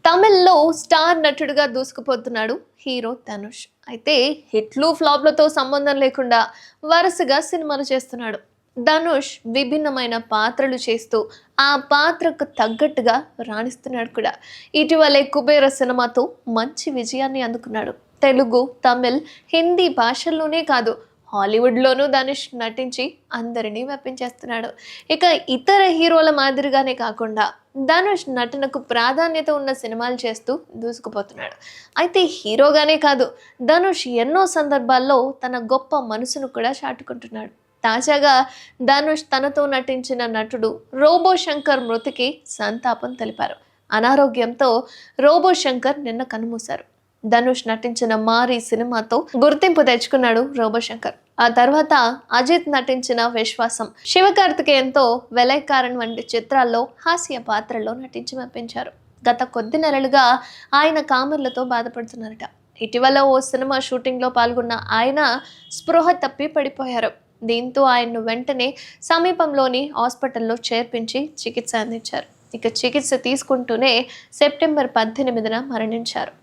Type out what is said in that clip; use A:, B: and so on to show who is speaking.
A: తమిళ్‌లో స్టార్ నటుడిగా దూసుకుపోతున్నాడు హీరో ధనుష్. అయితే హిట్లు, ఫ్లాప్‌లతో సంబంధం లేకుండా వరుసగా సినిమాలు చేస్తున్నాడు. ధనుష్ విభిన్నమైన పాత్రలు చేస్తూ ఆ పాత్రకు తగ్గట్టుగా రాణిస్తున్నాడు కూడా. ఇటీవలే 'కుబేర' సినిమాతో మంచి విజయాన్ని అందుకున్నాడు. తెలుగు, తమిళ్, హిందీ భాషల్లోనే కాదు హాలీవుడ్‌లోనూ ధనుష్ నటించి అందరినీ మెప్పించేస్తున్నాడు. ఇక ఇతర హీరోల మాదిరిగానే కాకుండా ధనుష్ నటనకు ప్రాధాన్యత ఉన్న సినిమాలు చేస్తూ దూసుకుపోతున్నాడు. అయితే హీరోగానే కాదు, ధనుష్ ఎన్నో సందర్భాల్లో తన గొప్ప మనసును కూడా చాటుకుంటున్నాడు. తాజాగా ధనుష్ తనతో నటించిన నటుడు రోబో శంకర్ మృతికి సంతాపం తెలిపారు. అనారోగ్యంతో రోబో శంకర్ నిన్న కన్నుమూశారు. ధనుష్ నటించిన 'మారి' సినిమాతో గుర్తింపు తెచ్చుకున్నాడు రోబో శంకర్. ఆ తర్వాత అజిత్ నటించిన 'విశ్వాసం', శివకార్తికేయన్తో 'వెలైకారన్' వంటి చిత్రాల్లో హాస్య పాత్రల్లో నటించి మెప్పించారు. గత కొద్ది నెలలుగా ఆయన కామెర్లతో బాధపడుతున్నారట. ఇటీవల ఓ సినిమా షూటింగ్లో పాల్గొన్న ఆయన స్పృహ తప్పి పడిపోయారు. దీంతో ఆయన్ను వెంటనే సమీపంలోని హాస్పిటల్లో చేర్పించి చికిత్స అందించారు. ఇక చికిత్స తీసుకుంటూనే సెప్టెంబర్ 18న మరణించారు.